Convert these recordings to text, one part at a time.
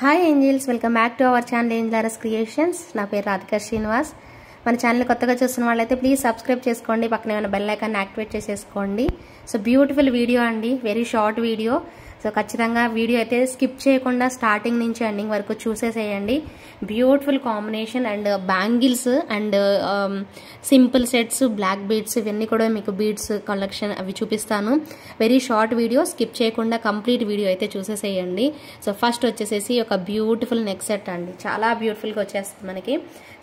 Hi angels, welcome back to our channel angelaurus creations. నా పేరు రాధికా శ్రీనివాస్. మన ఛానల్ కొత్తగా చూస్తున్న వాళ్ళైతే ప్లీజ్ సబ్స్క్రైబ్ చేసుకోండి, పక్కనే ఉన్న బెల్ ఐకాన్ యాక్టివేట్ చేసేసుకోండి. సో బ్యూటిఫుల్ వీడియో అండి, వెరీ షార్ట్ వీడియో. సో ఖచ్చితంగా వీడియో అయితే స్కిప్ చేయకుండా స్టార్టింగ్ నుంచి ఎండింగ్ వరకు చూసేసేయండి. Beautiful combination and bangles and simple sets, black beads, ఇవన్నీ కూడా మీకు బీడ్స్ కలెక్షన్ అవి చూపిస్తాను. వెరీ షార్ట్ వీడియో, స్కిప్ చేయకుండా కంప్లీట్ వీడియో అయితే చూసేసేయండి. సో ఫస్ట్ వచ్చేసేసి ఒక బ్యూటిఫుల్ నెక్ సెట్ అండి, చాలా బ్యూటిఫుల్గా వచ్చేస్తుంది మనకి.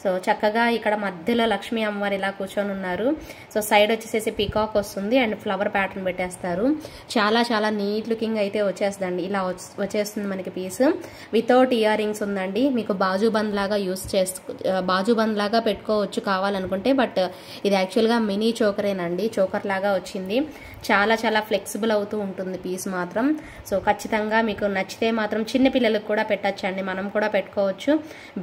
సో చక్కగా ఇక్కడ మధ్యలో లక్ష్మీ అమ్మవారు ఇలా కూర్చొని ఉన్నారు. సో సైడ్ వచ్చేసేసి పీకాక్ వస్తుంది అండ్ ఫ్లవర్ ప్యాటర్న్ పెట్టేస్తారు. చాలా చాలా నీట్ లుకింగ్ అయితే వచ్చేస్తుందండి. ఇలా వచ్చేస్తుంది మనకి పీస్. వితౌట్ ఇయర్ రింగ్స్ ఉందండి. మీకు బాజు బంద్ లాగా బాజు బంద్ లాగా పెట్టుకోవచ్చు కావాలనుకుంటే, బట్ ఇది యాక్చువల్గా మినీ చోకరేనండి. చోకర్ లాగా వచ్చింది. చాలా చాలా ఫ్లెక్సిబుల్ అవుతూ ఉంటుంది పీస్ మాత్రం. సో ఖచ్చితంగా మీకు నచ్చితే మాత్రం చిన్న పిల్లలకు కూడా పెట్టచ్చండి, మనం కూడా పెట్టుకోవచ్చు.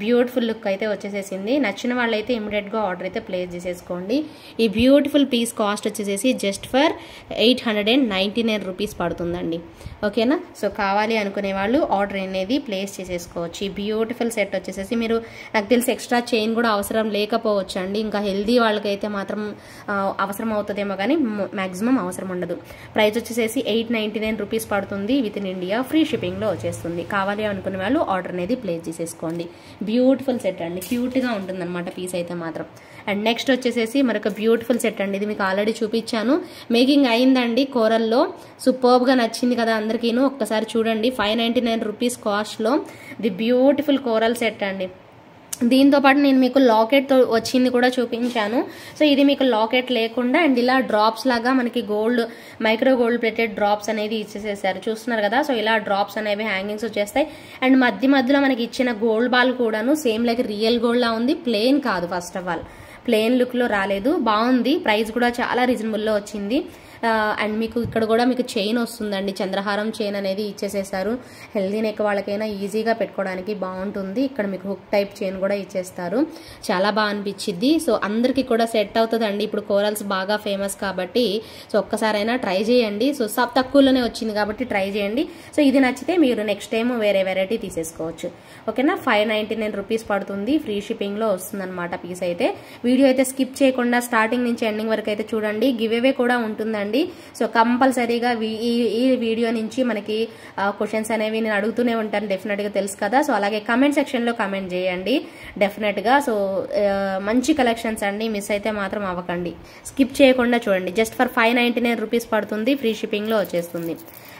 బ్యూటిఫుల్ లుక్ అయితే వచ్చేసేసింది. నచ్చిన వాళ్ళైతే ఇమీడియట్గా ఆర్డర్ అయితే ప్లేస్ చేసేసుకోండి. ఈ బ్యూటిఫుల్ పీస్ కాస్ట్ వచ్చేసేసి జస్ట్ ఫర్ 899 రూపీస్ పడుతుందండి. ఓకేనా? సో కావాలి అనుకునే వాళ్ళు ఆర్డర్ అనేది ప్లేస్ చేసేసుకోవచ్చు. ఈ బ్యూటిఫుల్ సెట్ వచ్చేసేసి మీరు, నాకు తెలిసి ఎక్స్ట్రా చైన్ కూడా అవసరం లేకపోవచ్చు అండి. ఇంకా హెల్దీ వాళ్ళకైతే మాత్రం అవసరం అవుతుందేమో, కానీ మ్యాక్సిమం అవసరం ఉండదు. ప్రైస్ వచ్చేసేసి 899 రూపీస్ పడుతుంది. విత్ ఇన్ ఇండియా ఫ్రీ షిప్పింగ్లో వచ్చేస్తుంది. కావాలి అనుకునే వాళ్ళు ఆర్డర్ అనేది ప్లేస్ చేసేసుకోండి. బ్యూటిఫుల్ సెట్ అండి, క్యూట్గా ఉంటుందన్నమాట పీస్ అయితే మాత్రం. అండ్ నెక్స్ట్ వచ్చేసేసి మరొక బ్యూటిఫుల్ సెట్ అండి. ఇది మీకు ఆల్రెడీ చూపించాను, మేకింగ్ అయిందండి కోరల్లో. సూపర్బ్గా నచ్చింది కదా అందరికీను. ఒక్కసారి చూడండి, 599 రూపీస్ కాస్ట్లో ది బ్యూటిఫుల్ కోరల్ సెట్ అండి. దీంతో పాటు నేను మీకు లాకెట్ వచ్చింది కూడా చూపించాను. సో ఇది మీకు లాకెట్ లేకుండా అండ్ ఇలా డ్రాప్స్ లాగా మనకి gold, micro gold plated drops అనేది ఇచ్చేసేసారు, చూస్తున్నారు కదా. సో ఇలా డ్రాప్స్ అనేవి హ్యాంగింగ్స్ వచ్చేస్తాయి. అండ్ మధ్యలో మనకి ఇచ్చిన గోల్డ్ బాల్ కూడాను సేమ్ లైక్ రియల్ గోల్డ్ లా ఉంది. ప్లెయిన్ కాదు, first of all plain look లో రాలేదు, బాగుంది. ప్రైస్ కూడా చాలా రీజనబుల్లో వచ్చింది. అండ్ మీకు ఇక్కడ కూడా మీకు చైన్ వస్తుందండి, చంద్రహారం చైన్ అనేది ఇచ్చేసేసారు. హెల్దీ నెక్ వాళ్ళకైనా ఈజీగా పెట్టుకోవడానికి బాగుంటుంది. ఇక్కడ మీకు హుక్ టైప్ చైన్ కూడా ఇచ్చేస్తారు. చాలా బాగా అనిపించింది. సో అందరికీ కూడా సెట్ అవుతుందండి. ఇప్పుడు కోరల్స్ బాగా ఫేమస్ కాబట్టి సో ఒక్కసారైనా ట్రై చేయండి. సో తక్కువలోనే వచ్చింది కాబట్టి ట్రై చేయండి. సో ఇది నచ్చితే మీరు నెక్స్ట్ టైం వేరే వెరైటీ తీసేసుకోవచ్చు. ఓకేనా? 599 రూపీస్ పడుతుంది. ఫ్రీ షిప్పింగ్లో వస్తుందన్నమాట పీస్ అయితే. వీడియో అయితే స్కిప్ చేయకుండా స్టార్టింగ్ నుంచి ఎండింగ్ వరకు అయితే చూడండి. గివ్ అవే కూడా ఉంటుందండి. సో కంపల్సరీగా ఈ వీడియో నుంచి మనకి క్వశ్చన్స్ అనేవి నేను అడుగుతూనే ఉంటాను, డెఫినెట్ గా తెలుసు కదా. సో అలాగే కమెంట్ సెక్షన్ లో కమెంట్ చేయండి డెఫినెట్ గా. సో మంచి కలెక్షన్స్ అండి, మిస్ అయితే మాత్రం అవ్వకండి. స్కిప్ చేయకుండా చూడండి. జస్ట్ ఫర్ 599 రూపీస్ పడుతుంది, ఫ్రీ షిప్పింగ్ లో వచ్చేస్తుంది.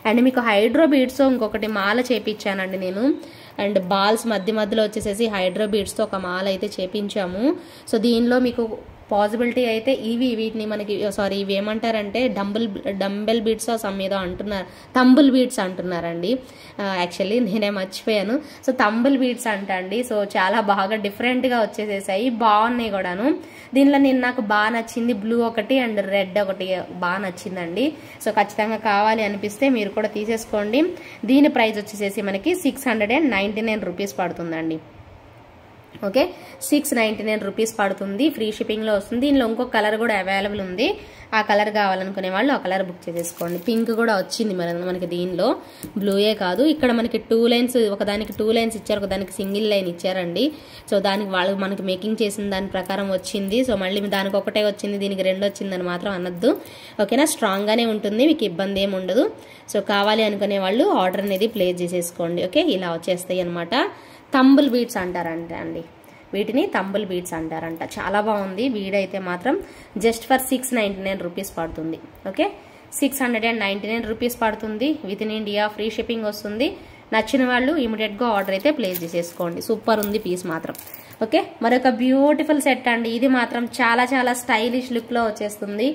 అండ్ మీకు హైడ్రో బీడ్స్ ఇంకొకటి మాల చేపించానండి నేను. అండ్ బాల్స్ మధ్యలో వచ్చేసేసి హైడ్రో బీడ్స్తో ఒక మాల అయితే చేపించాము. సో దీనిలో మీకు పాసిబిలిటీ అయితే వీటిని మనకి ఇవి ఏమంటారంటే డంబెల్ బీడ్స్ సమ్ ఏదో అంటున్నారు, తంబుల్ బీడ్స్ అంటున్నారండి. యాక్చువల్లీ నేనే మర్చిపోయాను. సో తంబుల్ బీడ్స్ అంటండి. సో చాలా బాగా డిఫరెంట్గా వచ్చేసేసాయి, బాగున్నాయి కూడాను. దీనిలో నాకు బాగా నచ్చింది బ్లూ ఒకటి అండ్ రెడ్ ఒకటి బాగా నచ్చిందండి. సో ఖచ్చితంగా కావాలి అనిపిస్తే మీరు కూడా తీసేసుకోండి. దీని ప్రైస్ వచ్చేసేసి మనకి 699 రూపీస్ పడుతుందండి. ఓకే, 699 రూపీస్ పడుతుంది, ఫ్రీ షిప్పింగ్లో వస్తుంది. దీనిలో ఇంకొక కలర్ కూడా అవైలబుల్ ఉంది. ఆ కలర్ కావాలనుకునే వాళ్ళు ఆ కలర్ బుక్ చేసేసుకోండి. పింక్ కూడా వచ్చింది మనకి దీనిలో, బ్లూయే కాదు. ఇక్కడ మనకి 2 లైన్స్, ఒకదానికి 2 లైన్స్ ఇచ్చారు, ఒకదానికి సింగిల్ లైన్ ఇచ్చారండి. సో దానికి వాళ్ళు మనకి మేకింగ్ చేసిన దాని ప్రకారం వచ్చింది. సో మళ్ళీ దానికి ఒకటే వచ్చింది, దీనికి 2 వచ్చిందని మాత్రం అనొద్దు. ఓకేనా? స్ట్రాంగ్గానే ఉంటుంది, మీకు ఇబ్బంది ఏమి ఉండదు. సో కావాలి అనుకునే వాళ్ళు ఆర్డర్ అనేది ప్లేస్ చేసేసుకోండి. ఓకే, ఇలా వచ్చేస్తాయి అనమాట. తంబుల్ బీడ్స్ అంటారంట అండి, వీటిని తంబుల్ బీడ్స్ అంటారంట. చాలా బాగుంది. వీడైతే మాత్రం జస్ట్ ఫర్ 699 రూపీస్ పడుతుంది. ఓకే, 699 రూపీస్ పడుతుంది. With in India free shipping వస్తుంది. నచ్చిన వాళ్ళు ఇమీడియట్గా ఆర్డర్ అయితే ప్లేస్ చేసేసుకోండి. సూపర్ ఉంది పీస్ మాత్రం. ఓకే, మరొక బ్యూటిఫుల్ సెట్ అండి. ఇది మాత్రం చాలా చాలా స్టైలిష్ లుక్లో వచ్చేస్తుంది.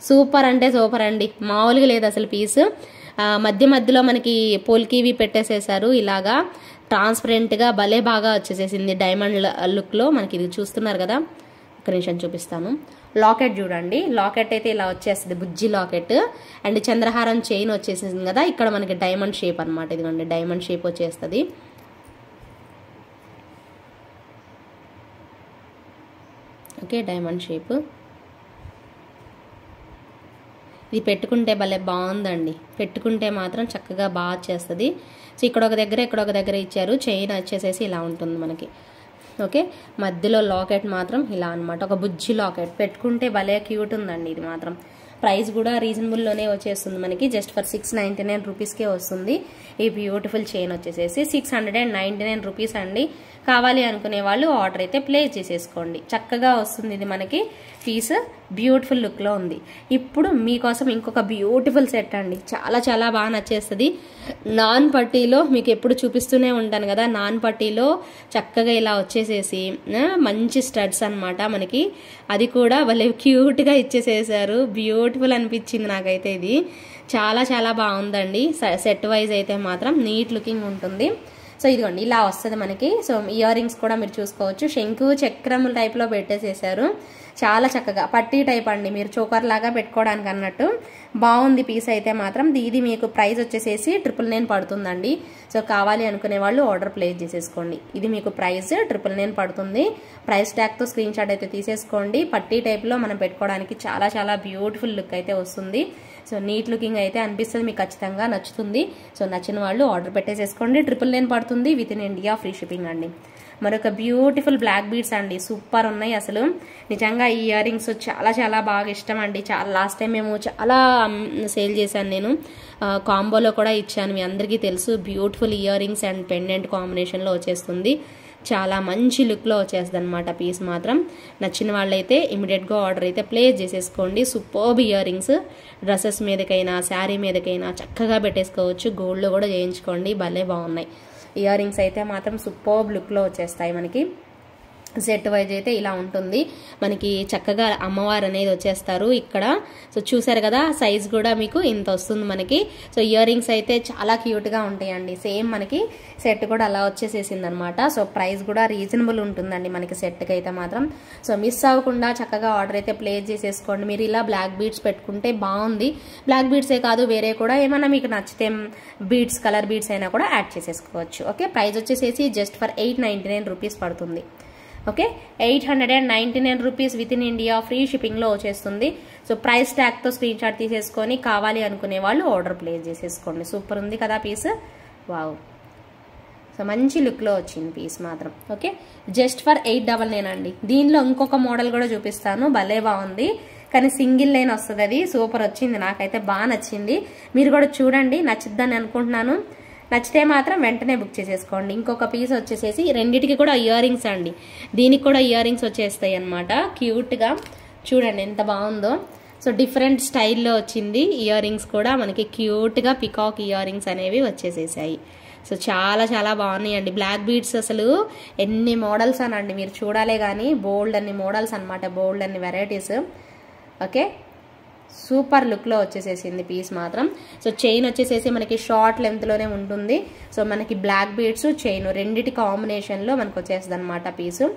సూపర్ అంటే సూపర్ అండి, మామూలుగా లేదు అసలు పీస్. మధ్యలో మనకి పోల్కివి పెట్టేసేసారు, ఇలాగా ట్రాన్స్పరెంట్గా భలే బాగా వచ్చేసేసింది డైమండ్ లుక్లో. మనకి ఇది చూస్తున్నారు కదా, ఒక నిమిషం చూపిస్తాను. లాకెట్ చూడండి, లాకెట్ అయితే ఇలా వచ్చేస్తుంది, బుజ్జి లాకెట్. అండ్ చంద్రహారం చైన్ వచ్చేసింది కదా, ఇక్కడ మనకి డైమండ్ షేప్ అనమాట. ఇదిగోండి, డైమండ్ షేప్ వచ్చేస్తుంది. Okay, diamond shape. ఇది పెట్టుకుంటే భలే బాగుందండి, పెట్టుకుంటే మాత్రం చక్కగా బాగా చేస్తుంది. సో ఇక్కడ ఒక దగ్గర ఇచ్చారు. చైన్ వచ్చేసేసి ఇలా ఉంటుంది మనకి. ఓకే, మధ్యలో లాకెట్ మాత్రం ఇలా అనమాట, ఒక బుజ్జి లాకెట్. పెట్టుకుంటే భలే క్యూట్ ఉందండి ఇది మాత్రం. ప్రైస్ కూడా రీజనబుల్లోనే వచ్చేస్తుంది మనకి, జస్ట్ ఫర్ 699 రూపీస్కే వస్తుంది. ఈ బ్యూటిఫుల్ చైన్ వచ్చేసేసి 699 రూపీస్ అండి. కావాలి అనుకునే వాళ్ళు ఆర్డర్ అయితే ప్లేస్ చేసేసుకోండి. చక్కగా వస్తుంది ఇది మనకి పీస్, బ్యూటిఫుల్ లుక్లో ఉంది. ఇప్పుడు మీకోసం ఇంకొక బ్యూటిఫుల్ సెట్ అండి, చాలా చాలా బాగా నచ్చేస్తుంది. నాన్ పట్టీలో మీకు ఎప్పుడు చూపిస్తూనే ఉంటాను కదా, నాన్ పట్టీలో చక్కగా ఇలా వచ్చేసేసి మంచి స్టడ్స్ అనమాట మనకి. అది కూడా భలే క్యూట్గా ఇచ్చేసేసారు. బ్యూటిఫుల్ అనిపించింది నాకైతే ఇది. చాలా చాలా బాగుందండి. సెట్ వైజ్ అయితే మాత్రం నీట్ లుకింగ్ ఉంటుంది. సో ఇదిగోండి ఇలా వస్తుంది మనకి. సో ఇయర్ రింగ్స్ కూడా మీరు చూసుకోవచ్చు, శంకు చక్రం టైప్లో పెట్టేసేసారు. చాలా చక్కగా పట్టీ టైప్ అండి, మీరు చోకర్ లాగా పెట్టుకోవడానికి అన్నట్టు బాగుంది పీస్ అయితే మాత్రం. ఇది మీకు ప్రైస్ వచ్చేసేసి 999 పడుతుందండి. సో కావాలి అనుకునే వాళ్ళు ఆర్డర్ ప్లేస్ చేసేసుకోండి. ఇది మీకు ప్రైస్ 999 పడుతుంది. ప్రైస్ ట్యాగ్తో స్క్రీన్ షాట్ అయితే తీసేసుకోండి. పట్టీ టైప్లో మనం పెట్టుకోవడానికి చాలా చాలా బ్యూటిఫుల్ లుక్ అయితే వస్తుంది. సో నీట్ లుకింగ్ అయితే అనిపిస్తుంది, మీకు ఖచ్చితంగా నచ్చుతుంది. సో నచ్చిన వాళ్ళు ఆర్డర్ పెట్టేసేసుకోండి. 999 పడుతుంది, with in India free shipping అండి. మరొక బ్యూటిఫుల్ బ్లాక్ బీడ్స్ అండి, సూపర్ ఉన్నాయి అసలు. నిజంగా ఈ ఇయర్ రింగ్స్ చాలా చాలా బాగా ఇష్టం అండి. చాలా లాస్ట్ టైం మేము చాలా సేల్ చేశాను నేను, కాంబోలో కూడా ఇచ్చాను, మీ అందరికీ తెలుసు. Beautiful ear rings and pendant కాంబినేషన్లో వచ్చేస్తుంది. చాలా మంచి లుక్లో వచ్చేస్తుంది అనమాట పీస్ మాత్రం. నచ్చిన వాళ్ళైతే ఇమీడియట్గా ఆర్డర్ అయితే ప్లేస్ చేసేసుకోండి. సూపర్బ్ ఇయర్ రింగ్స్, డ్రెస్సెస్ మీదకైనా శారీ మీదకైనా చక్కగా పెట్టేసుకోవచ్చు. గోల్డ్లో కూడా చేయించుకోండి, భలే బాగున్నాయి. ఇయర్ రింగ్స్ అయితే మాత్రం సూపర్బ్ లుక్లో వచ్చేస్తాయి మనకి. సెట్ వైజ్ అయితే ఇలా ఉంటుంది మనకి. చక్కగా అమ్మవారు అనేది వచ్చేస్తారు ఇక్కడ. సో చూసారు కదా, సైజ్ కూడా మీకు ఇంత వస్తుంది మనకి. సో ఇయర్ రింగ్స్ అయితే చాలా క్యూట్గా ఉంటాయండి. సేమ్ మనకి సెట్ కూడా అలా వచ్చేసేసింది అనమాట. సో ప్రైస్ కూడా రీజనబుల్ ఉంటుందండి మనకి సెట్కి అయితే మాత్రం. సో మిస్ అవ్వకుండా చక్కగా ఆర్డర్ అయితే ప్లేస్ చేసేసుకోండి. మీరు ఇలా బ్లాక్ బీడ్స్ పెట్టుకుంటే బాగుంది. బ్లాక్ బీడ్సే కాదు, వేరే కూడా ఏమన్నా మీకు నచ్చితే బీడ్స్, కలర్ బీడ్స్ అయినా కూడా యాడ్ చేసేసుకోవచ్చు. ఓకే, ప్రైస్ వచ్చేసేసి జస్ట్ ఫర్ 899 రూపీస్ పడుతుంది. Okay, 899 rupees within India free షిప్పింగ్లో వచ్చేస్తుంది. సో ప్రైస్ ట్యాగ్తో స్క్రీన్ షాట్ తీసేసుకొని కావాలి అనుకునే వాళ్ళు ఆర్డర్ ప్లేస్ చేసేసుకోండి. సూపర్ ఉంది కదా పీస్, వావ్. సో మంచి లుక్లో వచ్చింది పీస్ మాత్రం. ఓకే, జస్ట్ ఫర్ 899 అండి. దీనిలో ఇంకొక మోడల్ కూడా చూపిస్తాను, భలే బాగుంది. కానీ సింగిల్ లైన్ వస్తుంది, అది సూపర్ వచ్చింది, నాకైతే బాగా నచ్చింది. మీరు కూడా చూడండి, నచ్చిద్దని అనుకుంటున్నాను. నచ్చితే మాత్రం వెంటనే బుక్ చేసేసుకోండి. ఇంకొక పీస్ వచ్చేసేసి రెండిటికి కూడా ఇయర్ రింగ్స్ అండి, దీనికి కూడా ఇయర్ రింగ్స్ వచ్చేస్తాయి అనమాట. క్యూట్గా చూడండి ఎంత బాగుందో. సో డిఫరెంట్ స్టైల్లో వచ్చింది ఇయర్ రింగ్స్ కూడా మనకి. క్యూట్గా పికాక్ ఇయర్ రింగ్స్ అనేవి వచ్చేసేసాయి. సో చాలా చాలా బాగున్నాయండి. బ్లాక్ బీడ్స్ అసలు ఎన్ని మోడల్స్ అనండి, మీరు చూడాలే కానీ బోల్డ్ అన్ని మోడల్స్ అనమాట, బోల్డ్ అన్ని వెరైటీస్. ఓకే, సూపర్ లుక్లో వచ్చేసేసింది పీస్ మాత్రం. సో చైన్ వచ్చేసేసి మనకి షార్ట్ లెంత్లోనే ఉంటుంది. సో మనకి బ్లాక్ బీడ్స్, చైన్ రెండిటి కాంబినేషన్లో మనకు వచ్చేస్తుంది అనమాట పీసు.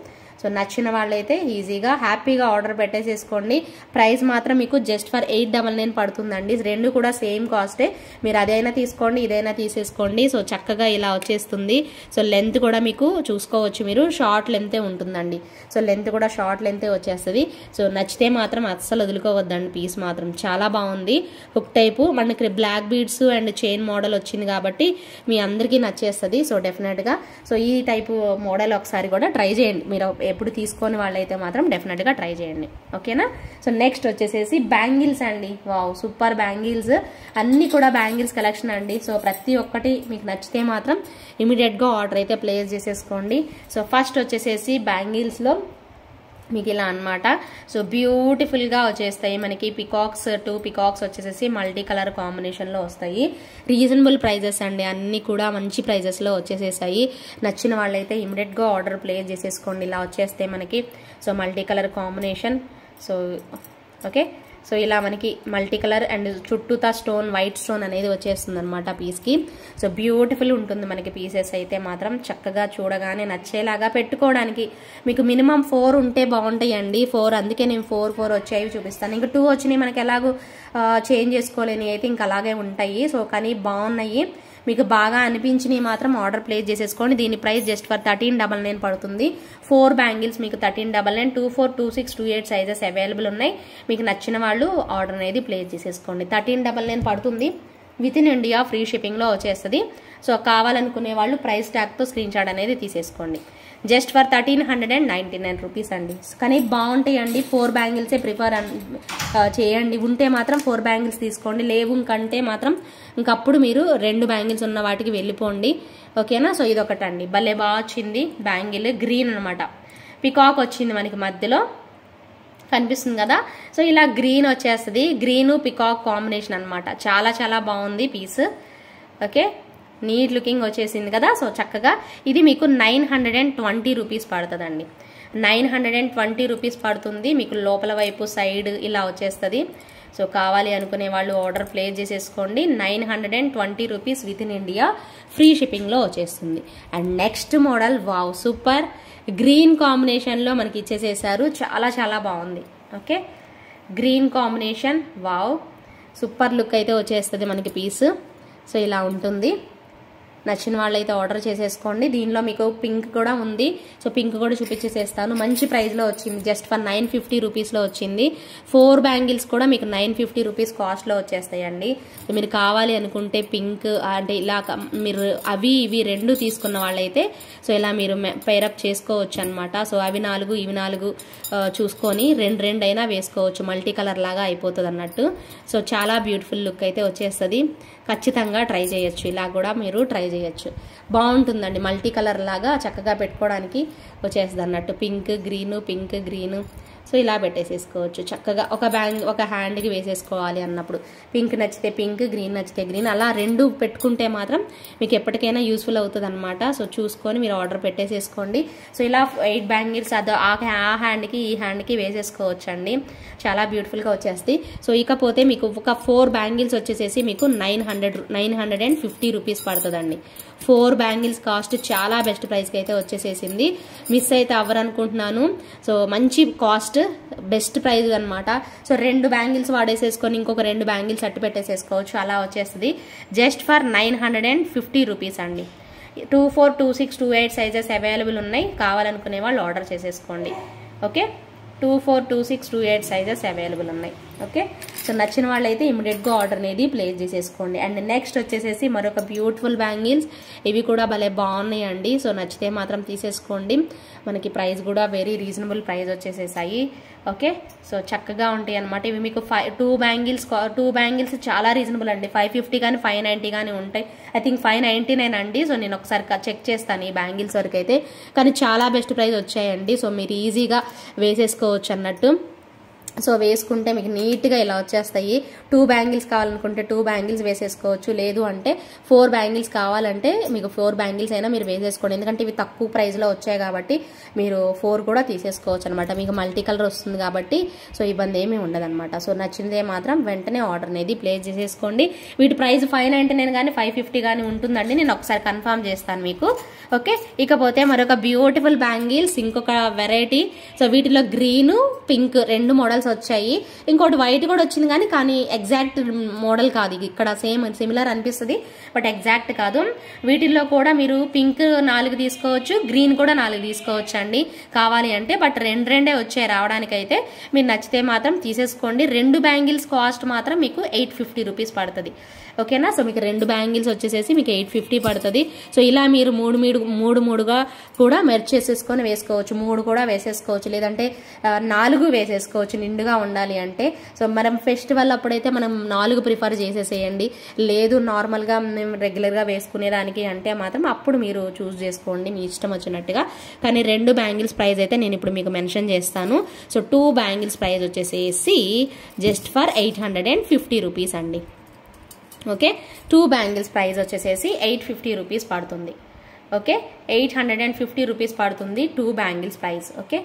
సో నచ్చిన వాళ్ళైతే ఈజీగా హ్యాపీగా ఆర్డర్ పెట్టేసేసుకోండి. ప్రైస్ మాత్రం మీకు జస్ట్ ఫర్ 899 పడుతుందండి. రెండు కూడా సేమ్ కాస్టే, మీరు అదైనా తీసుకోండి, ఇదైనా తీసేసుకోండి. సో చక్కగా ఇలా వచ్చేస్తుంది. సో లెంత్ కూడా మీకు చూసుకోవచ్చు, మీరు షార్ట్ లెంతే ఉంటుందండి. సో లెంత్ కూడా షార్ట్ లెంతే వచ్చేస్తుంది. సో నచ్చితే మాత్రం అస్సలు వదులుకోవద్దండి, పీస్ మాత్రం చాలా బాగుంది. హుక్ టైపు మనకి black beads and chain model వచ్చింది కాబట్టి మీ అందరికీ నచ్చేస్తుంది. సో డెఫినెట్గా సో ఈ టైపు మోడల్ ఒకసారి కూడా ట్రై చేయండి. మీరు ఎప్పుడు తీసుకొని వాళ్ళైతే మాత్రం డెఫినెట్గా ట్రై చేయండి. ఓకేనా. సో నెక్స్ట్ వచ్చేసేసి బ్యాంగిల్స్ అండి. వావ్, సూపర్ బ్యాంగిల్స్, అన్ని కూడా బ్యాంగిల్స్ కలెక్షన్ అండి. సో ప్రతి ఒక్కటి మీకు నచ్చితే మాత్రం ఇమీడియట్గా ఆర్డర్ అయితే ప్లేస్ చేసేసుకోండి. సో ఫస్ట్ వచ్చేసేసి బ్యాంగిల్స్లో మీకు ఇలా అనమాట. సో బ్యూటిఫుల్గా వచ్చేస్తాయి మనకి. పికాక్స్, 2 పికాక్స్ వచ్చేసేసి మల్టీ కలర్ కాంబినేషన్లో వస్తాయి. రీజనబుల్ ప్రైజెస్ అండి, అన్నీ కూడా మంచి ప్రైజెస్లో వచ్చేసేసాయి. నచ్చిన వాళ్ళైతే ఇమీడియట్గా ఆర్డర్ ప్లేస్ చేసేసుకోండి. ఇలా వచ్చేస్తే మనకి so multi colour combination. So okay, so ఇలా మనకి మల్టీ కలర్ అండ్ చుట్టూతా స్టోన్, వైట్ స్టోన్ అనేది వచ్చేస్తుంది అనమాట పీస్కి. సో బ్యూటిఫుల్ ఉంటుంది మనకి పీసెస్ అయితే మాత్రం. చక్కగా చూడగానే నచ్చేలాగా పెట్టుకోవడానికి మీకు మినిమం 4 ఉంటే బాగుంటాయండి. 4, అందుకే నేను 4 వచ్చాయి చూపిస్తాను. ఇంకా 2 వచ్చినాయి మనకి ఎలాగో చేంజ్ చేసుకోలేని అయితే ఇంకా అలాగే ఉంటాయి. సో కానీ బాగున్నాయి. మీకు బాగా అనిపించినవి మాత్రం ఆర్డర్ ప్లేస్ చేసేసుకోండి. దీని ప్రైస్ జస్ట్ ఫర్ 1399 పడుతుంది. 4 బ్యాంగిల్స్ మీకు 1399, 24, 26, 28 సైజెస్ అవైలబుల్ ఉన్నాయి. మీకు నచ్చిన వాళ్ళు ఆర్డర్ అనేది ప్లేస్ చేసేసుకోండి. 1399 పడుతుంది. విత్ ఇన్ ఇండియా ఫ్రీ షిప్పింగ్లో వచ్చేస్తుంది. సో కావాలనుకునే వాళ్ళు ప్రైస్ ట్యాగ్తో స్క్రీన్ షాట్ అనేది తీసేసుకోండి. జస్ట్ ఫర్ 1399 రూపీస్ అండి. కానీ బాగుంటాయండి. 4 బ్యాంగిల్సే ప్రిఫర్ చేయండి. ఉంటే మాత్రం 4 బ్యాంగిల్స్ తీసుకోండి. లేవు ఇంకంటే మాత్రం ఇంకప్పుడు మీరు 2 బ్యాంగిల్స్ ఉన్న వాటికి వెళ్ళిపోండి. ఓకేనా. సో ఇదొకటండి, భలే బాగా వచ్చింది బ్యాంగిల్. గ్రీన్ అనమాట, పికాక్ వచ్చింది మనకి మధ్యలో కనిపిస్తుంది కదా. సో ఇలా గ్రీన్ వచ్చేస్తుంది. గ్రీను పికాక్ కాంబినేషన్ అనమాట. చాలా చాలా బాగుంది పీస్. ఓకే, నీట్ లుకింగ్ వచ్చేసింది కదా. సో చక్కగా ఇది మీకు 920 రూపీస్ పడుతుందండి. 920 రూపీస్ పడుతుంది. మీకు లోపల వైపు సైడ్ ఇలా వచ్చేస్తుంది. సో కావాలి అనుకునే వాళ్ళు ఆర్డర్ ప్లేస్ చేసేసుకోండి. 920 rupees within India free షిప్పింగ్లో వచ్చేస్తుంది. And next model, wow super, green కాంబినేషన్లో మనకి ఇచ్చేసేసారు. చాలా చాలా బాగుంది. Okay, green combination, wow super look అయితే వచ్చేస్తుంది మనకి పీస్. సో ఇలా ఉంటుంది. నచ్చిన వాళ్ళైతే ఆర్డర్ చేసేసుకోండి. దీనిలో మీకు పింక్ కూడా ఉంది. సో పింక్ కూడా చూపించేసేస్తాను. మంచి ప్రైస్లో వచ్చింది. జస్ట్ ఫర్ 950 రూపీస్లో వచ్చింది. 4 బ్యాంగిల్స్ కూడా మీకు 950 రూపీస్ కాస్ట్లో వచ్చేస్తాయండి. సో మీరు కావాలి అనుకుంటే పింక్ అంటే ఇలా మీరు అవి ఇవి 2 తీసుకున్న వాళ్ళైతే సో ఇలా మీరు పేరప్ చేసుకోవచ్చు అనమాట. సో అవి 4 ఇవి 4 చూసుకొని 2 అయినా వేసుకోవచ్చు. మల్టీ కలర్ లాగా అయిపోతుంది అన్నట్టు. సో చాలా బ్యూటిఫుల్ లుక్ అయితే వచ్చేస్తుంది. ఖచ్చితంగా ట్రై చేయొచ్చు. ఇలా కూడా మీరు ట్రై చేయొచ్చు. బాగుంటుందండి. మల్టీ కలర్ లాగా చక్కగా పెట్టుకోవడానికి వచ్చేస్తుంది అన్నట్టు. Pink green, pink green. So ఇలా పెట్టేసేసుకోవచ్చు చక్కగా. ఒక హ్యాండ్కి వేసేసుకోవాలి అన్నప్పుడు పింక్ నచ్చితే పింక్, గ్రీన్ నచ్చితే గ్రీన్, అలా 2 పెట్టుకుంటే మాత్రం మీకు ఎప్పటికైనా యూస్ఫుల్ అవుతుంది అనమాట. సో చూసుకొని మీరు ఆర్డర్ పెట్టేసేసుకోండి. సో ఇలా 8 బ్యాంగిల్స్ ఆ హ్యాండ్కి ఈ హ్యాండ్కి వేసేసుకోవచ్చు అండి. చాలా బ్యూటిఫుల్గా వచ్చేస్తుంది. సో ఇకపోతే మీకు ఒక 4 బ్యాంగిల్స్ వచ్చేసేసి మీకు 950 రూపీస్ పడుతుందండి. 4 బ్యాంగిల్స్ కాస్ట్ చాలా బెస్ట్ ప్రైస్కి అయితే వచ్చేసేసింది. మిస్ అయితే అవ్వరనుకుంటున్నాను. సో మంచి కాస్ట్, బెస్ట్ ప్రైస్ అనమాట. సో 2 బ్యాంగిల్స్ వాడేసేసుకొని ఇంకొక 2 బ్యాంగిల్స్ అట్టు పెట్టేసేసుకోవచ్చు. అలా వచ్చేస్తుంది. జస్ట్ ఫర్ 950 రూపీస్ అండి. 24, 26, 28 సైజెస్ అవైలబుల్ ఉన్నాయి. కావాలనుకునే వాళ్ళు ఆర్డర్ చేసేసుకోండి. ఓకే, 24, 26, 28 సైజెస్ అవైలబుల్ ఉన్నాయి. ఓకే, సో నచ్చిన వాళ్ళైతే ఇమీడియట్గా ఆర్డర్ అనేది ప్లేస్ చేసేసుకోండి. అండ్ నెక్స్ట్ వచ్చేసేసి మరొక బ్యూటిఫుల్ బ్యాంగిల్స్. ఇవి కూడా భలే బాగున్నాయండి. సో నచ్చితే మాత్రం తీసేసుకోండి. మనకి ప్రైస్ కూడా వెరీ రీజనబుల్ ప్రైస్ వచ్చేసేసాయి. ఓకే, సో చక్కగా ఉంటాయి అనమాట. ఇవి మీకు 2 బ్యాంగిల్స్ చాలా రీజనబుల్ అండి. 550 కానీ 590 కానీ ఉంటాయి. ఐ థింక్ 599 అండి. సో నేను ఒకసారి చెక్ చేస్తాను ఈ బ్యాంగిల్స్ వరకు అయితే. కానీ చాలా బెస్ట్ ప్రైస్ వచ్చాయండి. సో మీరు ఈజీగా వేసేసుకోవచ్చు అన్నట్టు. సో వేసుకుంటే మీకు నీట్గా ఇలా వచ్చేస్తాయి. 2 బ్యాంగిల్స్ కావాలనుకుంటే 2 బ్యాంగిల్స్ వేసేసుకోవచ్చు. లేదు అంటే 4 బ్యాంగిల్స్ కావాలంటే మీకు 4 బ్యాంగిల్స్ అయినా మీరు వేసేసుకోండి. ఎందుకంటే ఇవి తక్కువ ప్రైస్లో వచ్చాయి కాబట్టి మీరు 4 కూడా తీసేసుకోవచ్చు అనమాట. మీకు మల్టీ కలర్ వస్తుంది కాబట్టి సో ఇబ్బంది ఏమీ ఉండదన్నమాట. సో నచ్చిందే మాత్రం వెంటనే ఆర్డర్ అనేది ప్లేస్ చేసేసుకోండి. వీటి ప్రైస్ 599 కానీ 550 కానీ ఉంటుందండి. నేను ఒకసారి కన్ఫర్మ్ చేస్తాను మీకు. ఓకే, ఇకపోతే మరొక బ్యూటిఫుల్ బ్యాంగిల్స్, ఇంకొక వెరైటీ. సో వీటిలో గ్రీను, పింక్ 2 మోడల్స్ వచ్చాయి. ఇంకోటి వైట్ కూడా వచ్చింది కానీ ఎగ్జాక్ట్ మోడల్ కాదు. ఇక్కడ సిమిలర్ అనిపిస్తుంది బట్ ఎగ్జాక్ట్ కాదు. వీటిల్లో కూడా మీరు పింక్ 4 తీసుకోవచ్చు, గ్రీన్ కూడా 4 తీసుకోవచ్చు అండి కావాలి అంటే. బట్ 2 వచ్చాయి రావడానికైతే. మీరు నచ్చితే మాత్రం తీసేసుకోండి. 2 బ్యాంగిల్స్ కాస్ట్ మాత్రం మీకు 850 రూపీస్ పడుతుంది. ఓకేనా. సో మీకు 2 బ్యాంగిల్స్ వచ్చేసేసి మీకు 850 పడుతుంది. సో ఇలా మీరు 3 కూడా మెర్చ్ చేసేసుకొని వేసుకోవచ్చు. 3 కూడా వేసేసుకోవచ్చు, లేదంటే 4 వేసేసుకోవచ్చు నిండుగా ఉండాలి అంటే. సో మనం ఫెస్టివల్ అప్పుడైతే మనం 4 ప్రిఫర్ చేసేసేయండి. లేదు నార్మల్గా మేము రెగ్యులర్గా వేసుకునేదానికి అంటే మాత్రం అప్పుడు మీరు చూస్ చేసుకోండి మీ ఇష్టం వచ్చినట్టుగా. కానీ 2 బ్యాంగిల్స్ ప్రైస్ అయితే నేను ఇప్పుడు మీకు మెన్షన్ చేస్తాను. సో 2 బ్యాంగిల్స్ ప్రైస్ వచ్చేసేసి జస్ట్ ఫర్ 850 రూపీస్ అండి. ఓకే, 2 బ్యాంగిల్స్ ప్రైస్ వచ్చేసేసి 850 రూపీస్ పడుతుంది. ఓకే, 850 రూపీస్ పడుతుంది 2 బ్యాంగిల్స్ ప్రైస్. ఓకే,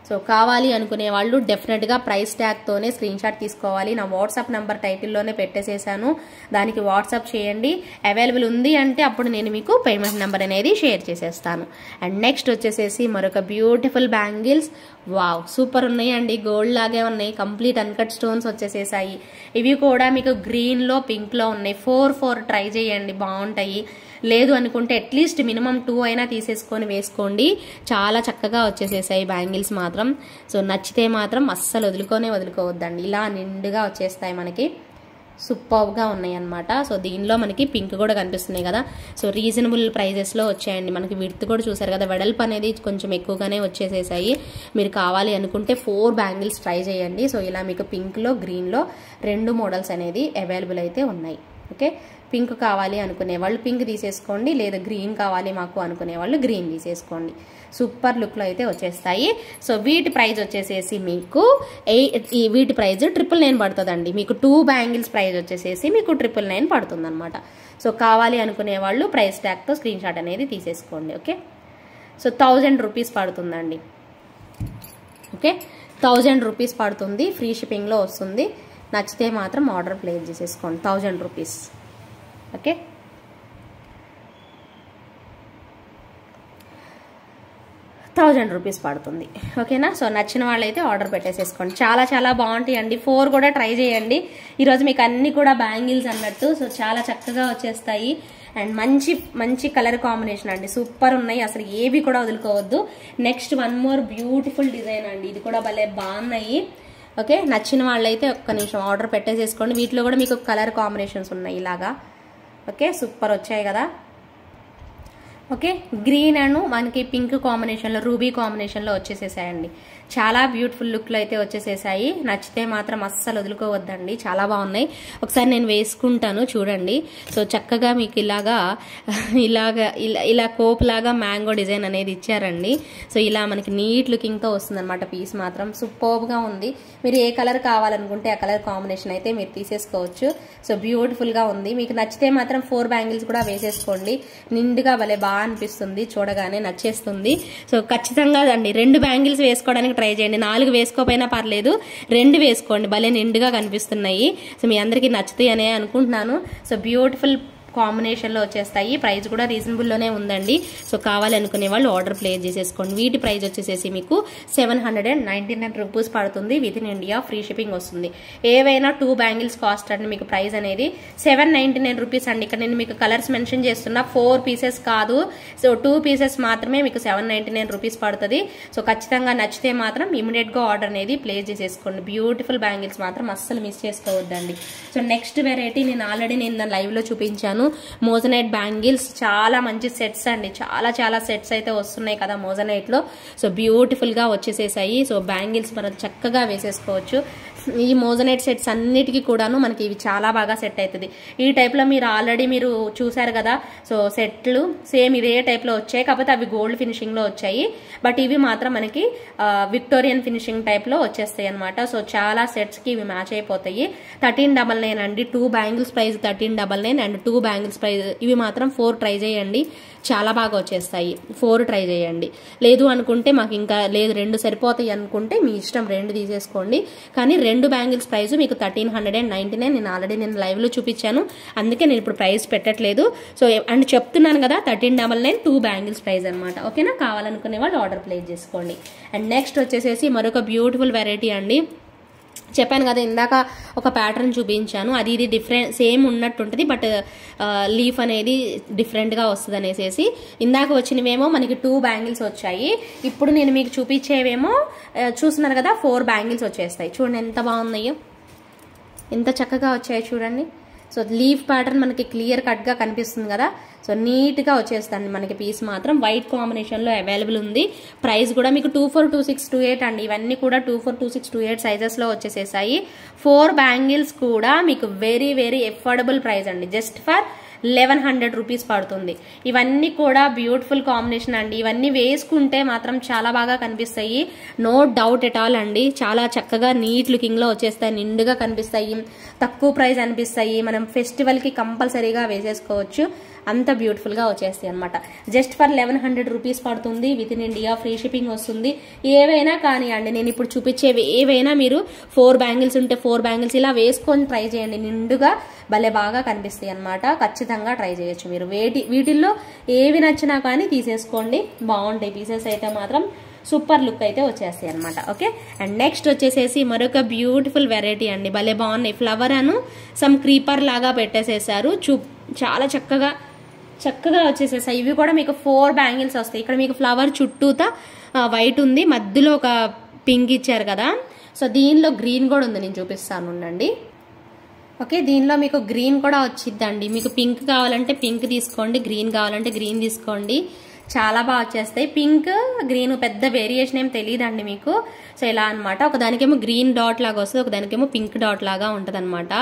సో కావాలి అనుకునే వాళ్ళు డెఫినెట్గా ప్రైస్ ట్యాగ్తోనే స్క్రీన్ షాట్ తీసుకోవాలి. నా వాట్సాప్ నెంబర్ టైటిల్లోనే పెట్టేసేసాను, దానికి వాట్సాప్ చేయండి. అవైలబుల్ ఉంది అంటే అప్పుడు నేను మీకు పేమెంట్ నెంబర్ అనేది షేర్ చేసేస్తాను. అండ్ నెక్స్ట్ వచ్చేసేసి మరొక బ్యూటిఫుల్ బ్యాంగిల్స్. వావ్, సూపర్ ఉన్నాయండి, గోల్డ్ లాగే ఉన్నాయి, కంప్లీట్ అన్కట్ స్టోన్స్ వచ్చేసేసాయి. ఇవి కూడా మీకు గ్రీన్లో పింక్లో ఉన్నాయి. 4 ట్రై చేయండి, బాగుంటాయి. లేదు అనుకుంటే అట్లీస్ట్ మినిమం 2 అయినా తీసేసుకొని వేసుకోండి. చాలా చక్కగా వచ్చేసేసాయి బ్యాంగిల్స్ మాత్రం. సో నచ్చితే మాత్రం అస్సలు వదులుకోవద్దండి. ఇలా నిండుగా వచ్చేస్తాయి మనకి, సూపర్గా ఉన్నాయి అన్నమాట. సో దీనిలో మనకి పింక్ కూడా కనిపిస్తున్నాయి కదా. సో రీజనబుల్ ప్రైజెస్లో వచ్చాయండి. మనకి విడ్త్ కూడా చూసారు కదా, వెడల్పు అనేది కొంచెం ఎక్కువగానే వచ్చేసేసాయి. మీరు కావాలి అనుకుంటే 4 బ్యాంగిల్స్ ట్రై చేయండి. సో ఇలా మీకు పింక్లో గ్రీన్లో 2 మోడల్స్ అనేది అవైలబుల్ అయితే ఉన్నాయి. ఓకే, పింక్ కావాలి అనుకునే వాళ్ళు పింక్ తీసేసుకోండి, లేదా గ్రీన్ కావాలి మాకు అనుకునే వాళ్ళు గ్రీన్ తీసేసుకోండి. సూపర్ లుక్లో అయితే వచ్చేస్తాయి. సో వీటి ప్రైస్ వచ్చేసేసి మీకు వీటి ప్రైస్ 999 పడుతుందండి. మీకు 2 బ్యాంగిల్స్ ప్రైస్ వచ్చేసేసి మీకు 999 పడుతుంది అనమాట. సో కావాలి అనుకునే వాళ్ళు ప్రైస్ ట్యాగ్తో స్క్రీన్ షాట్ అనేది తీసేసుకోండి. ఓకే, సో 1000 రూపీస్ పడుతుందండి. ఓకే, 1000 రూపీస్ పడుతుంది, ఫ్రీ షిప్పింగ్లో వస్తుంది. నచ్చితే మాత్రం ఆర్డర్ ప్లేస్ చేసేసుకోండి. 1000 రూపీస్. ఓకే, 1000 రూపీస్ పడుతుంది. ఓకేనా, సో నచ్చిన వాళ్ళైతే ఆర్డర్ పెట్టేసేసుకోండి. చాలా చాలా బాగుంటాయి అండి. 4 కూడా ట్రై చేయండి. ఈరోజు మీకు అన్ని కూడా బ్యాంగిల్స్ అన్నట్టు. సో చాలా చక్కగా వచ్చేస్తాయి. అండ్ మంచి మంచి కలర్ కాంబినేషన్ అండి, సూపర్ ఉన్నాయి, అసలు ఏవి కూడా వదులుకోవద్దు. నెక్స్ట్ 1 మోర్ బ్యూటిఫుల్ డిజైన్ అండి, ఇది కూడా భలే బాగున్నాయి. ఓకే, నచ్చిన వాళ్ళైతే ఒక్క నిమిషం ఆర్డర్ పెట్టేసేసుకోండి. వీటిలో కూడా మీకు కలర్ కాంబినేషన్స్ ఉన్నాయి ఇలాగా. ఓకే, సూపర్ వచ్చాయి కదా. ఓకే, గ్రీన్ అండ్ మనకి పింక్ కాంబినేషన్లో, రూబీ కాంబినేషన్లో వచ్చేసేసాయండి. చాలా బ్యూటిఫుల్ లుక్లో అయితే వచ్చేసేసాయి. నచ్చితే మాత్రం అస్సలు వదులుకోవద్దండి, చాలా బాగున్నాయి. ఒకసారి నేను వేసుకుంటాను చూడండి. సో చక్కగా మీకు ఇలా కోపులాగా మ్యాంగో డిజైన్ అనేది ఇచ్చారండి. సో ఇలా మనకి నీట్ లుకింగ్తో వస్తుంది అనమాట. పీస్ మాత్రం సూపర్గా ఉంది. మీరు ఏ కలర్ కావాలనుకుంటే ఆ కలర్ కాంబినేషన్ అయితే మీరు తీసేసుకోవచ్చు. సో బ్యూటిఫుల్గా ఉంది. మీకు నచ్చితే మాత్రం 4 బ్యాంగిల్స్ కూడా వేసేసుకోండి. నిండుగా భలే బాగా అనిపిస్తుంది, చూడగానే నచ్చేస్తుంది. సో ఖచ్చితంగా అండి 2 బ్యాంగిల్స్ వేసుకోవడానికి ట్రై చేయండి. 4 వేసుకోపోయినా పర్లేదు, 2 వేసుకోండి, భలే నిండుగా కనిపిస్తున్నాయి. సో మీ అందరికీ నచ్చుతాయి అనే అనుకుంటున్నాను. సో బ్యూటిఫుల్ కాంబినేషన్లో వచ్చేస్తాయి. ప్రైస్ కూడా రీజనబుల్లోనే ఉందండి. సో కావాలనుకునే వాళ్ళు ఆర్డర్ ప్లేస్ చేసేసుకోండి. వీటి ప్రైస్ వచ్చేసేసి మీకు 799 రూపీస్ పడుతుంది. With in India free shipping వస్తుంది. ఏవైనా 2 బ్యాంగిల్స్ కాస్ట్ అండి మీకు ప్రైస్ అనేది 799 రూపీస్ అండి. ఇక్కడ నేను మీకు కలర్స్ మెన్షన్ చేస్తున్నా, 4 పీసెస్ కాదు. సో 2 పీసెస్ మాత్రమే మీకు 799 రూపీస్ పడుతుంది. సో ఖచ్చితంగా నచ్చితే మాత్రం ఇమీడియట్గా ఆర్డర్ అనేది ప్లేస్ చేసేసుకోండి. బ్యూటిఫుల్ బ్యాంగిల్స్ మాత్రం అస్సలు మిస్ చేసుకోవద్దండి. సో నెక్స్ట్ వెరైటీ నేను ఆల్రెడీ లైవ్లో చూపించాను, మోజనైట్ బ్యాంగిల్స్. చాలా మంచి సెట్స్ అండి, చాలా చాలా సెట్స్ అయితే వస్తున్నాయి కదా మోజనైట్ లో. సో బ్యూటిఫుల్ గా వచ్చేసేసాయి. సో బ్యాంగిల్స్ మనం చక్కగా వేసేసుకోవచ్చు. ఈ మోజనైట్ సెట్స్ అన్నిటికీ కూడాను మనకి ఇవి చాలా బాగా సెట్ అవుతుంది. ఈ టైప్ లో మీరు ఆల్రెడీ మీరు చూసారు కదా. సో సెట్లు సేమ్ ఇదే టైప్ లో వచ్చాయి, కాకపోతే అవి గోల్డ్ ఫినిషింగ్ లో వచ్చాయి. బట్ ఇవి మాత్రం మనకి విక్టోరియన్ ఫినిషింగ్ టైప్ లో వచ్చేస్తాయి అనమాట. సో చాలా సెట్స్ కి ఇవి మ్యాచ్ అయిపోతాయి. 1399 అండి. 2 bangles price 1399 and 2 bangles price. ఇవి మాత్రం 4 ట్రై చేయండి, చాలా బాగా వచ్చేస్తాయి. 4 ట్రై చేయండి. లేదు అనుకుంటే మాకు ఇంకా లేదు 2 సరిపోతాయి అనుకుంటే మీ ఇష్టం, 2 తీసేసుకోండి. కానీ 2 బ్యాంగిల్స్ ప్రైస్ మీకు 1399. నేను ఆల్రెడీ లైవ్ లో చూపించాను, అందుకే నేను ఇప్పుడు ప్రైస్ పెట్టట్లేదు. సో అండ్ చెప్తున్నాను కదా 1399 2 బ్యాంగిల్స్ ప్రైస్ అనమాట. ఓకేనా, కావాలనుకునే వాళ్ళు ఆర్డర్ ప్లేస్ చేసుకోండి. అండ్ నెక్స్ట్ వచ్చేసేసి మరొక బ్యూటిఫుల్ వెరైటీ అండి. చెప్పాను కదా ఇందాక ఒక ప్యాటర్న్ చూపించాను, అది ఇది డిఫరెంట్ సేమ్ ఉన్నట్టు ఉంటుంది, బట్ లీఫ్ అనేది డిఫరెంట్గా వస్తుంది అనేసి. ఇందాక వచ్చినవేమో మనకి 2 బ్యాంగిల్స్ వచ్చాయి. ఇప్పుడు నేను మీకు చూపించేవేమో చూస్తున్నారు కదా 4 బ్యాంగిల్స్ వచ్చేస్తాయి. చూడండి ఎంత బాగున్నాయో, ఎంత చక్కగా వచ్చాయి చూడండి. సో లీఫ్ ప్యాటర్న్ మనకి క్లియర్ కట్గా కనిపిస్తుంది కదా. సో నీట్గా వచ్చేస్తుంది మనకి. పీస్ మాత్రం వైట్ కాంబినేషన్లో అవైలబుల్ ఉంది. ప్రైస్ కూడా మీకు 242628 అండి. ఇవన్నీ కూడా 242628 సైజెస్లో వచ్చేసేసాయి. 4 బ్యాంగిల్స్ కూడా మీకు వెరీ వెరీ ఎఫోర్డబుల్ ప్రైస్ అండి. జస్ట్ ఫర్ 1100 రూపీస్ పడుతుంది. ఇవన్నీ కూడా బ్యూటిఫుల్ కాంబినేషన్ అండి. ఇవన్నీ వేసుకుంటే మాత్రం చాలా బాగా కనిపిస్తాయి, నో డౌట్ ఎట్ ఆల్ అండి. చాలా చక్కగా నీట్ లుకింగ్ లో వచ్చేస్తాయి, నిండుగా కనిపిస్తాయి, తక్కువ ప్రైస్ అనిపిస్తాయి. మనం ఫెస్టివల్ కి కంపల్సరీగా వేసేసుకోవచ్చు. అంత బ్యూటిఫుల్గా వచ్చేస్తాయి అనమాట. జస్ట్ ఫర్ 1100 రూపీస్ పడుతుంది. With in India free shipping వస్తుంది. ఏవైనా కానివ్వండి, నేను ఇప్పుడు చూపించేవి ఏవైనా మీరు 4 బ్యాంగిల్స్ ఉంటే 4 బ్యాంగిల్స్ ఇలా వేసుకొని ట్రై చేయండి. నిండుగా భలే బాగా కనిపిస్తాయి అనమాట. ఖచ్చితంగా ట్రై చేయొచ్చు మీరు. వీటిల్లో ఏవి నచ్చినా కానీ తీసేసుకోండి, బాగుంటాయి. పీసెస్ అయితే మాత్రం సూపర్ లుక్ అయితే వచ్చేస్తాయి అనమాట. ఓకే, అండ్ నెక్స్ట్ వచ్చేసేసి మరొక బ్యూటిఫుల్ వెరైటీ అండి. భలే బాగున్నాయి. ఫ్లవర్ అను సమ్ క్రీపర్ లాగా పెట్టేసేసారు. చాలా చక్కగా వచ్చేసేసాయి. ఇవి కూడా మీకు 4 బ్యాంగిల్స్ వస్తాయి. ఇక్కడ మీకు ఫ్లవర్ చుట్టూతా వైట్ ఉంది, మధ్యలో ఒక పింక్ ఇచ్చారు కదా. సో దీనిలో గ్రీన్ కూడా ఉంది, నేను చూపిస్తాను ఉండండి. ఓకే, దీనిలో మీకు గ్రీన్ కూడా వచ్చిద్దండి. మీకు పింక్ కావాలంటే పింక్ తీసుకోండి, గ్రీన్ కావాలంటే గ్రీన్ తీసుకోండి. చాలా బాగా వచ్చేస్తాయి. పింక్ గ్రీన్ పెద్ద వేరియేషన్ ఏం తెలియదండి మీకు. సో ఇలా అనమాట. ఒకదానికేమో గ్రీన్ డాట్ లాగా వస్తుంది, ఒకదానికేమో పింక్ డాట్ లాగా ఉంటుంది అనమాట.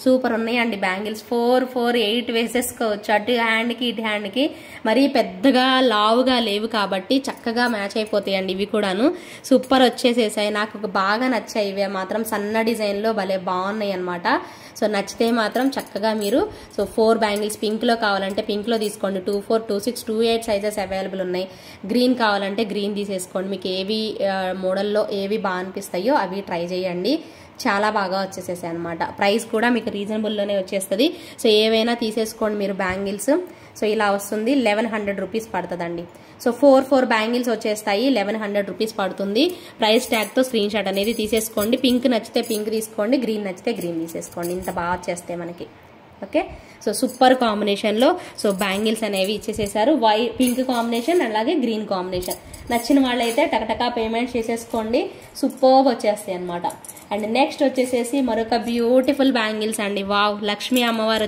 సూపర్ ఉన్నాయండి బ్యాంగిల్స్. 4, 8 వేసేసుకోవచ్చు. అటు హ్యాండ్కి ఇటు హ్యాండ్కి. మరీ పెద్దగా లావుగా లేవు కాబట్టి చక్కగా మ్యాచ్ అయిపోతాయండి ఇవి కూడాను. సూపర్ వచ్చేసేసాయి. నాకు బాగా నచ్చాయి. ఇవే మాత్రం సన్న డిజైన్లో భలే బాగున్నాయి అనమాట. సో నచ్చితే మాత్రం చక్కగా మీరు 4 బ్యాంగిల్స్ పింక్లో కావాలంటే పింక్లో తీసుకోండి. 2, 4, 2, 6, 2, 8 సైజెస్ అవైలబుల్ ఉన్నాయి. గ్రీన్ కావాలంటే గ్రీన్ తీసేసుకోండి. మీకు ఏవి మోడల్లో ఏవి బాగా అనిపిస్తాయో అవి ట్రై చేయండి. చాలా బాగా వచ్చేసేసాయి అనమాట. ప్రైస్ కూడా మీకు రీజనబుల్లోనే వచ్చేస్తుంది. సో ఏవైనా తీసేసుకోండి మీరు బ్యాంగిల్స్. సో ఇలా వస్తుంది. 1100 రూపీస్ పడుతుందండి. సో 4 బ్యాంగిల్స్ వచ్చేస్తాయి. 1100 రూపీస్ పడుతుంది. ప్రైస్ ట్యాగ్తో స్క్రీన్ షాట్ అనేది తీసేసుకోండి. పింక్ నచ్చితే పింక్ తీసుకోండి, గ్రీన్ నచ్చితే గ్రీన్ తీసేసుకోండి. ఇంత బాగా వచ్చేస్తాయి మనకి. ఓకే, సో సూపర్ కాంబినేషన్లో సో బ్యాంగిల్స్ అనేవి ఇచ్చేసేసారు. పింక్ కాంబినేషన్ అలాగే గ్రీన్ కాంబినేషన్. నచ్చిన వాళ్ళైతే టకటకా పేమెంట్ చేసేసుకోండి. సూపర్ వచ్చేస్తాయి అనమాట. అండ్ నెక్స్ట్ వచ్చేసేసి మరొక బ్యూటిఫుల్ బ్యాంగిల్స్ అండి. వావ్, లక్ష్మీ అమ్మవారు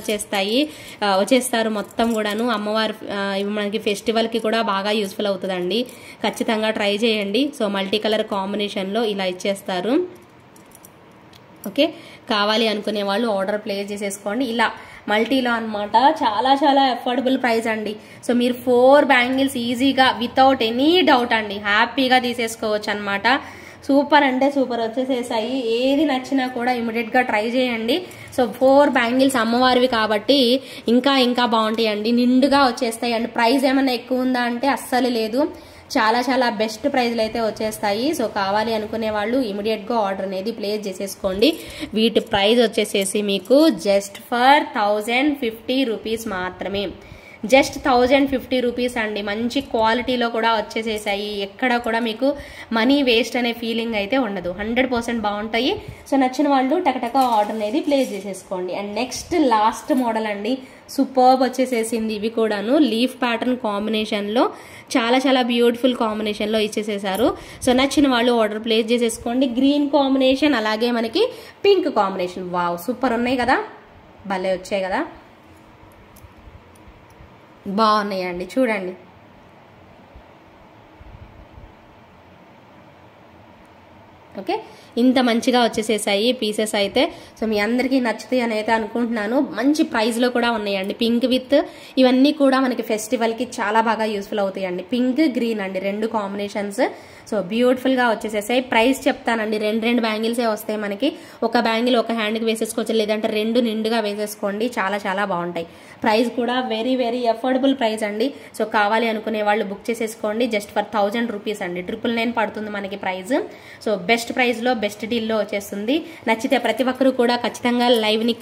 వచ్చేస్తారు మొత్తం కూడాను. అమ్మవారు ఇవి మనకి ఫెస్టివల్కి కూడా బాగా యూస్ఫుల్ అవుతుందండి. ఖచ్చితంగా ట్రై చేయండి. సో మల్టీ కలర్ కాంబినేషన్లో ఇలా ఇచ్చేస్తారు. ఓకే, కావాలి అనుకునే వాళ్ళు ఆర్డర్ ప్లేస్ చేసేసుకోండి. ఇలా మల్టీలో అనమాట. చాలా అఫోర్డబుల్ ప్రైస్ అండి. సో మీరు 4 బ్యాంగిల్స్ ఈజీగా వితౌట్ ఎనీ డౌట్ అండి హ్యాపీగా తీసేసుకోవచ్చు అనమాట. సూపర్ అంటే సూపర్ వచ్చేసేసాయి. ఏది నచ్చినా కూడా ఇమీడియట్గా ట్రై చేయండి. సో 4 బ్యాంగిల్స్ అమ్మవారివి కాబట్టి ఇంకా బాగుంటాయండి. నిండుగా వచ్చేస్తాయి. అండ్ ప్రైస్ ఏమైనా ఎక్కువ ఉందా అంటే అస్సలు లేదు. చాలా బెస్ట్ ప్రైజ్లు అయితే వచ్చేస్తాయి. సో కావాలి అనుకునే వాళ్ళు ఇమీడియట్గా ఆర్డర్ అనేది ప్లేస్ చేసేసుకోండి. వీటి ప్రైస్ వచ్చేసేసి మీకు జస్ట్ ఫర్ 1050 రూపీస్ మాత్రమే. జస్ట్ 1050 రూపీస్ అండి. మంచి క్వాలిటీలో కూడా వచ్చేసేసాయి. ఎక్కడ కూడా మీకు మనీ వేస్ట్ అనే ఫీలింగ్ అయితే ఉండదు. 100% బాగుంటాయి. సో నచ్చిన వాళ్ళు టకటక ఆర్డర్ అనేది ప్లేస్ చేసేసుకోండి. అండ్ నెక్స్ట్ లాస్ట్ మోడల్ అండి. సూపర్బ్ వచ్చేసేసింది. ఇవి కూడాను లీఫ్ ప్యాటర్న్ కాంబినేషన్లో చాలా బ్యూటిఫుల్ కాంబినేషన్లో ఇచ్చేసేసారు. సో నచ్చిన వాళ్ళు ఆర్డర్ ప్లేస్ చేసేసుకోండి. గ్రీన్ కాంబినేషన్ అలాగే మనకి పింక్ కాంబినేషన్. వావ్, సూపర్ ఉన్నాయి కదా, భలే వచ్చాయి కదా, బాగున్నాయండి. చూడండి, ఓకే, ఇంత మంచిగా వచ్చేసేసాయి పీసెస్ అయితే. సో మీ అందరికీ నచ్చుతాయి అని అయితే అనుకుంటున్నాను. మంచి ప్రైస్లో కూడా ఉన్నాయండి. పింక్ విత్ ఇవన్నీ కూడా మనకి ఫెస్టివల్కి చాలా బాగా యూస్ఫుల్ అవుతాయండి. పింక్ గ్రీన్ అండి, 2 కాంబినేషన్స్. సో బ్యూటిఫుల్గా వచ్చేసేసాయి. ప్రైస్ చెప్తానండి. 2 బ్యాంగిల్సే వస్తాయి మనకి. ఒక బ్యాంగిల్ ఒక హ్యాండ్కి వేసేసుకోవచ్చు, లేదంటే 2 నిండుగా వేసేసుకోండి. చాలా బాగుంటాయి. ప్రైస్ కూడా వెరీ అఫోర్డబుల్ ప్రైస్ అండి. సో కావాలి అనుకునే వాళ్ళు బుక్ చేసేసుకోండి. జస్ట్ ఫర్ 1000 రూపీస్ అండి. 999 పడుతుంది మనకి ప్రైస్. సో బెస్ట్ ప్రైస్లో బెస్ట్ డీల్లో వచ్చేస్తుంది. నచ్చితే ప్రతి ఒక్కరు కూడా ఖచ్చితంగా లైవ్ని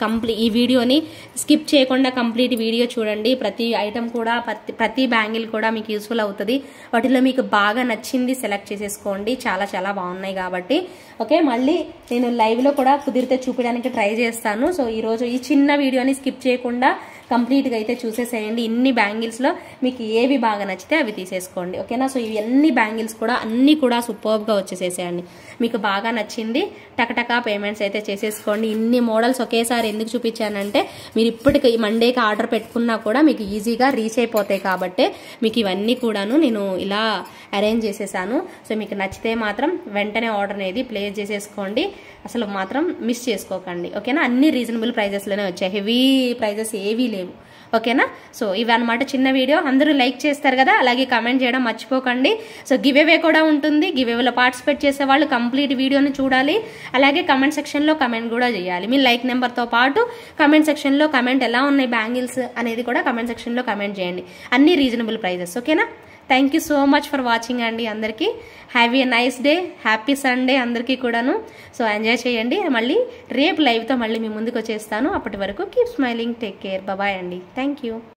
ఈ వీడియోని స్కిప్ చేయకుండా కంప్లీట్ వీడియో చూడండి. ప్రతి ఐటమ్ కూడా ప్రతి బ్యాంగిల్ కూడా మీకు యూస్ఫుల్ అవుతుంది. వాటిలో మీకు బాగా నచ్చింది సెలెక్ట్ చేసేసుకోండి. చాలా బాగున్నాయి కాబట్టి. ఓకే, మళ్ళీ నేను లైవ్లో కూడా కుదిరితే చూపించడానికి ట్రై చేస్తాను. సో ఈరోజు ఈ చిన్న వీడియోని స్కిప్ చేయకుండా కంప్లీట్గా అయితే చూసేసేయండి. ఇన్ని బ్యాంగిల్స్లో మీకు ఏవి బాగా నచ్చితే అవి తీసేసుకోండి. ఓకేనా? సో ఇవి అన్నీ కూడా సూపర్గా వచ్చేసేసేయండి. మీకు బాగా నచ్చింది టకటకా పేమెంట్స్ అయితే చేసేసుకోండి. ఇన్ని మోడల్స్ ఒకేసారి ఎందుకు చూపించానంటే మీరు ఇప్పటికి మండేకి ఆర్డర్ పెట్టుకున్నా కూడా మీకు ఈజీగా రీచ్ అయిపోతాయి కాబట్టి మీకు ఇవన్నీ కూడాను నేను ఇలా అరేంజ్ చేసేసాను. సో మీకు నచ్చితే మాత్రం వెంటనే ఆర్డర్ అనేది ప్లేస్ చేసేసుకోండి. అసలు మాత్రం మిస్ చేసుకోకండి. ఓకేనా? అన్ని రీజనబుల్ ప్రైజెస్లోనే వచ్చాయి. హెవీ ప్రైజెస్ ఏవీ లేవు. ఓకేనా? సో ఇవి అనమాట చిన్న వీడియో. అందరూ లైక్ చేస్తారు కదా, అలాగే కమెంట్ చేయడం మర్చిపోకండి. సో గివ్ అవే కూడా ఉంటుంది. గివ్ అవేలో పార్టిసిపేట్ చేసే వాళ్ళు కంప్లీట్ వీడియోని చూడాలి, అలాగే కమెంట్ సెక్షన్లో కమెంట్ కూడా చేయాలి. మీ లైక్ నెంబర్తో పాటు కమెంట్ సెక్షన్లో కమెంట్ ఎలా ఉన్నాయి బ్యాంగిల్స్ అనేది కూడా కమెంట్ సెక్షన్లో కమెంట్ చేయండి. అన్ని రీజనబుల్ ప్రైజెస్. ఓకేనా? Thank you so much for watching అండి. అందరికీ have a nice day, happy Sunday అందరికీ కూడాను. సో ఎంజాయ్ చేయండి. మళ్ళీ రేపు లైవ్తో మళ్ళీ మీ ముందుకు వచ్చేస్తాను. అప్పటి వరకు keep smiling, take care, bye అండి. Thank you.